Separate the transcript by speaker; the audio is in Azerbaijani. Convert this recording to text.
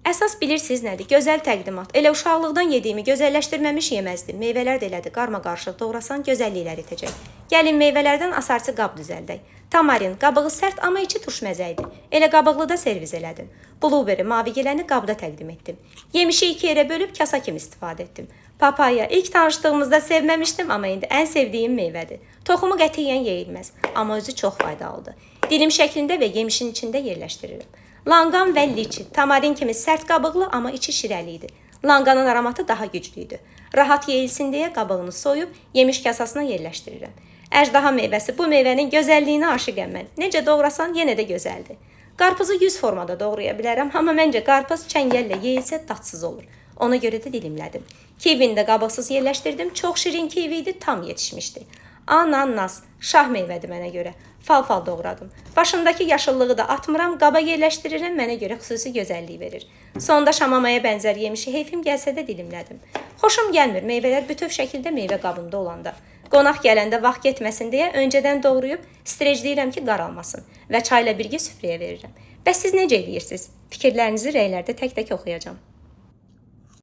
Speaker 1: Əsas bilirsiniz nədir? Gözəl təqdimat. Elə uşaqlıqdan yediyimi gözəlləşdirməmiş yeməzdim. Meyvələr də elədi. Qarma-qarışıq doğrasan gözəlliklər itəcək. Gəlin meyvələrdən asarçı qab düzəldək. Tamarin, qabığı sərt, amma içi turş məzə idi. Elə qabıqlı da servis elədim. Blueberry, mavi giləni qabda təqdim etdim. Yemişi 2 yerə bölüb kasa kimi istifadə etdim. Papaya, ilk tanışdığımızda sevməmişdim, amma indi ən sevdiyim meyvədir. Toxumu qətiyyən yeyilməz, amma özü çox faydalıdır. Dilim şəklində və yemişin içində yerləşdirirəm. Lanqan və liçi, tamarin kimi sərt qabıqlı, amma içi şirəli idi. Lanqanın aromatı daha güclü idi. Rahat yeyilsin deyə qabığını soyub, yemiş kasasına yerləşdirirəm. Əjdaha meyvəsi, bu meyvənin gözəlliyinə aşiqəm mən. Necə doğrasan, yenə də gözəldir. Qarpuzu 100 formada doğraya bilərəm, amma məncə qarpuz çəngəllə yeyilsə dadsız olur. Ona görə də dilimlədim. Kivini də qabıqsız yerləşdirdim, çox şirin kivi idi, tam yetişmişdi. Ananas, şah meyvədir mənə görə. Fal-fal doğradım. Başındakı yaşıllığı da atmıram, qaba yerləşdirirəm, mənə görə xüsusi gözəllik verir. Sonda şamamaya bənzər yemişi heyfim gəlsə də dilimlədim. Xoşum gəlmir meyvələr bütöv şəkildə meyvə qabında olanda. Qonaq gələndə vaxt getməsin deyə öncədən doğrayıb strecləyirəm ki, qaralmasın və çayla birgə süfrəyə verirəm. Bəs siz necə edirsiniz? Fikirlərinizi rəylərdə tək-tək oxuyacağım.